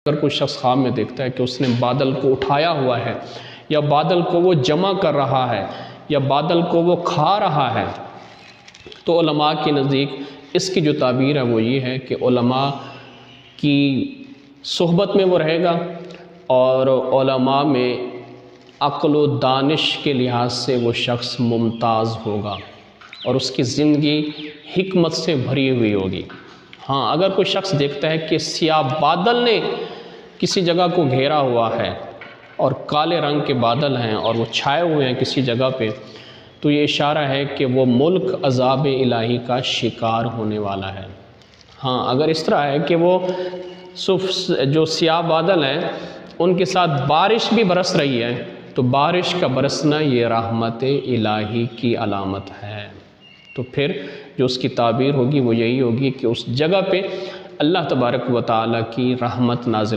اگر کوئی شخص خواب میں دیکھتا ہے کہ اس نے بادل کو اٹھایا ہوا ہے، یا بادل کو وہ جمع کر رہا ہے، یا بادل کو وہ کھا رہا ہے، تو علماء کے نزدیک اس کی جو تعبیر ہے وہ یہ ہے کہ علماء کی صحبت میں وہ رہے گا، اور علماء میں عقل و دانش کے لحاظ سے وہ شخص ممتاز ہوگا، اور اس کی زندگی حکمت سے بھری ہوئی ہوگی۔ ہاں، اگر کوئی شخص دیکھتا ہے کہ سیاہ بادل نے کسی جگہ کو گھیرا ہوا ہے، اور کالے رنگ کے بادل ہیں اور وہ چھائے ہوئے ہیں کسی جگہ پہ، تو یہ اشارہ ہے کہ وہ ملک عذاب الہی کا شکار ہونے والا ہے۔ ہاں، اگر اس طرح ہے کہ وہ جو سیاہ بادل ہیں ان کے ساتھ بارش بھی برس رہی ہے، تو بارش کا برسنا یہ رحمت الہی کی علامت ہے۔ تو پھر جو اس کی تعبیر ہوگی وہ یہی ہوگی کہ اس جگہ پہ اللہ تبارک و تعالیٰ کی رحمت نازل